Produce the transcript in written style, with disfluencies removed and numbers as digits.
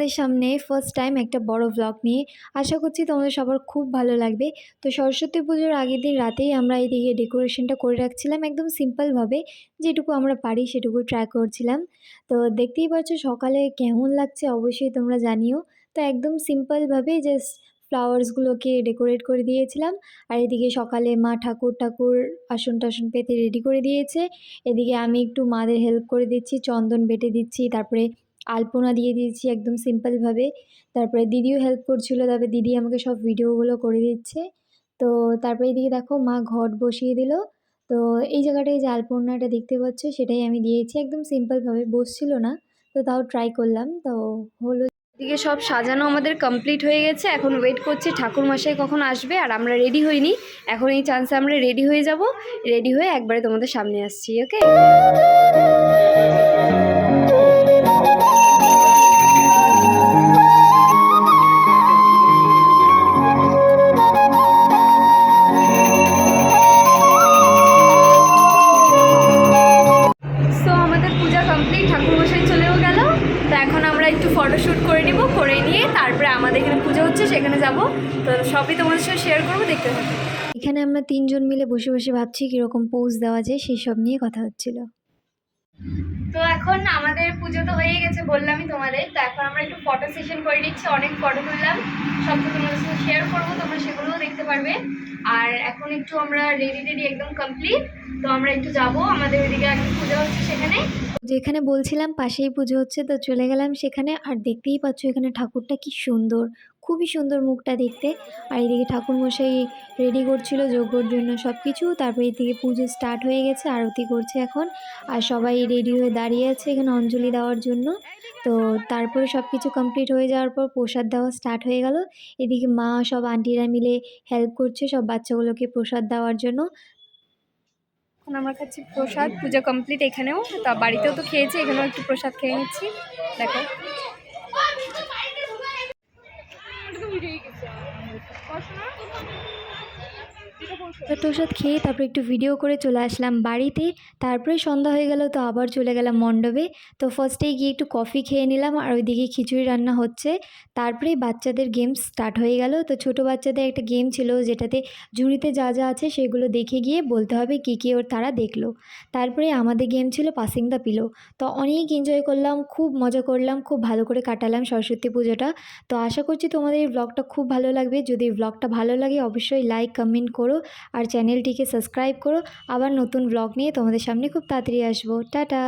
তোমাদের সামনে first time একটা বড় ব্লগ নিয়ে। আশা করছি তোমাদের সবার খুব ভালো লাগবে। তো সরস্বতী পুজোর আগের দিন রাতেই আমরা এইদিকে ডেকোরেশনটা করে রাখছিলাম একদম সিম্পলভাবে, যেটুকু আমরা পারি সেটুকু ট্রাই করছিলাম। তো দেখতেই পাচ্ছ সকালে কেমন লাগছে অবশ্যই তোমরা জানিও। তো একদম সিম্পলভাবে জাস্ট ফ্লাওয়ার্সগুলোকে ডেকোরেট করে দিয়েছিলাম। আর এদিকে সকালে মা ঠাকুর আসন টাসন পেতে রেডি করে দিয়েছে। এদিকে আমি একটু মাদের হেল্প করে দিচ্ছি, চন্দন বেটে দিচ্ছি, তারপরে আলপনা দিয়ে দিয়েছি একদম সিম্পলভাবে। তারপরে দিদিও হেল্প করছিল, তারপরে দিদি আমাকে সব ভিডিওগুলো করে দিচ্ছে। তো তারপরে এদিকে দেখো মা ঘট বসিয়ে দিল। তো এই জায়গাটায় যে আলপনাটা দেখতে পাচ্ছ সেটাই আমি দিয়েছি একদম সিম্পলভাবে, বসছিল না, তো তাও ট্রাই করলাম। তো হলো, এদিকে সব সাজানো আমাদের কমপ্লিট হয়ে গেছে। এখন ওয়েট করছি ঠাকুরমশাই কখন আসবে, আর আমরা রেডি হইনি। এখন এই চান্সে আমরা রেডি হয়ে যাব, রেডি হয়ে একবারে তোমাদের সামনে আসছি। ওকে। সো আমাদের পূজা কমপ্লিট, ঠাকুরমশাই চলেও গেল। তো এখন আমরা একটু ফটোশ্যুট করে নিব, করে নিয়ে তারপরে আমাদের এখানে পুজো হচ্ছে সেখানে যাব। তো সবই তোমাদের সাথে শেয়ার করবো, দেখতে থাকো। এখানে আমরা তিনজন মিলে বসে বসে ভাবছি কীরকম পোজ দেওয়া যায়, সেই সব নিয়ে কথা হচ্ছিল। তো এখন আমাদের পুজো তো হয়ে গেছে বললামই তোমাদের। তো এখন আমরা একটু ফটো সেশন করে নিচ্ছি, অনেক ফটো তুললাম, সব তো তোমাদের সাথে শেয়ার করবো, তোমরা সেগুলোও দেখতে পারবে। আর এখন একটু আমরা রেডি একদম কমপ্লিট। তো আমরা একটু যাব, আমাদের ওইদিকে একটা পুজো হচ্ছে সেখানে, যেখানে বলছিলাম পাশেই পুজো হচ্ছে। তো চলে গেলাম সেখানে, আর দেখতেই পাচ্ছ এখানে ঠাকুরটা কি সুন্দর, খুবই সুন্দর মুখটা দেখতে। আর এদিকে ঠাকুরমশাই রেডি করছিল যজ্ঞর জন্য সব কিছু। তারপরে এদিকে পুজো স্টার্ট হয়ে গেছে, আরতি করছে এখন। আর সবাই রেডি হয়ে দাঁড়িয়ে আছে এখানে অঞ্জলি দেওয়ার জন্য। তো তারপরে সব কিছু কমপ্লিট হয়ে যাওয়ার পর প্রসাদ দেওয়া স্টার্ট হয়ে গেল। এদিকে মা সব আন্টিরা মিলে হেল্প করছে সব বাচ্চাগুলোকে প্রসাদ দেওয়ার জন্য। এখন আমরা খাচ্ছি প্রসাদ, পূজা কমপ্লিট এখানেও, তা বাড়িতেও তো খেয়েছি, এখানেও একটু প্রসাদ খেয়ে নিচ্ছি। দেখো প্রসাদ খেয়ে তারপরে একটু ভিডিও করে চলে আসলাম বাড়িতে। তারপরে সন্ধ্যা হয়ে গেল, তো আবার চলে গেলাম মণ্ডপে। তো ফার্স্টেই গিয়ে একটু কফি খেয়ে নিলাম, আর ওইদিকে খিচুড়ি রান্না হচ্ছে। তারপরেই বাচ্চাদের গেম স্টার্ট হয়ে গেল। তো ছোটো বাচ্চাদের একটা গেম ছিল যেটাতে ঝুড়িতে যা যা আছে সেগুলো দেখে গিয়ে বলতে হবে কী কী ওর তারা দেখলো। তারপরে আমাদের গেম ছিল পাসিং দ্য পিলো। তো অনেক এনজয় করলাম, খুব মজা করলাম, খুব ভালো করে কাটালাম সরস্বতী পুজোটা। তো আশা করছি তোমাদের এই ব্লগটা খুব ভালো লাগবে। যদি ব্লগটা ভালো লাগে অবশ্যই লাইক কমেন্ট করো, আর চ্যানেলটিকে সাবস্ক্রাইব করো। আবার নতুন ব্লগ নিয়ে তোমাদের সামনে খুব তাড়াতাড়ি আসবো। টাটা।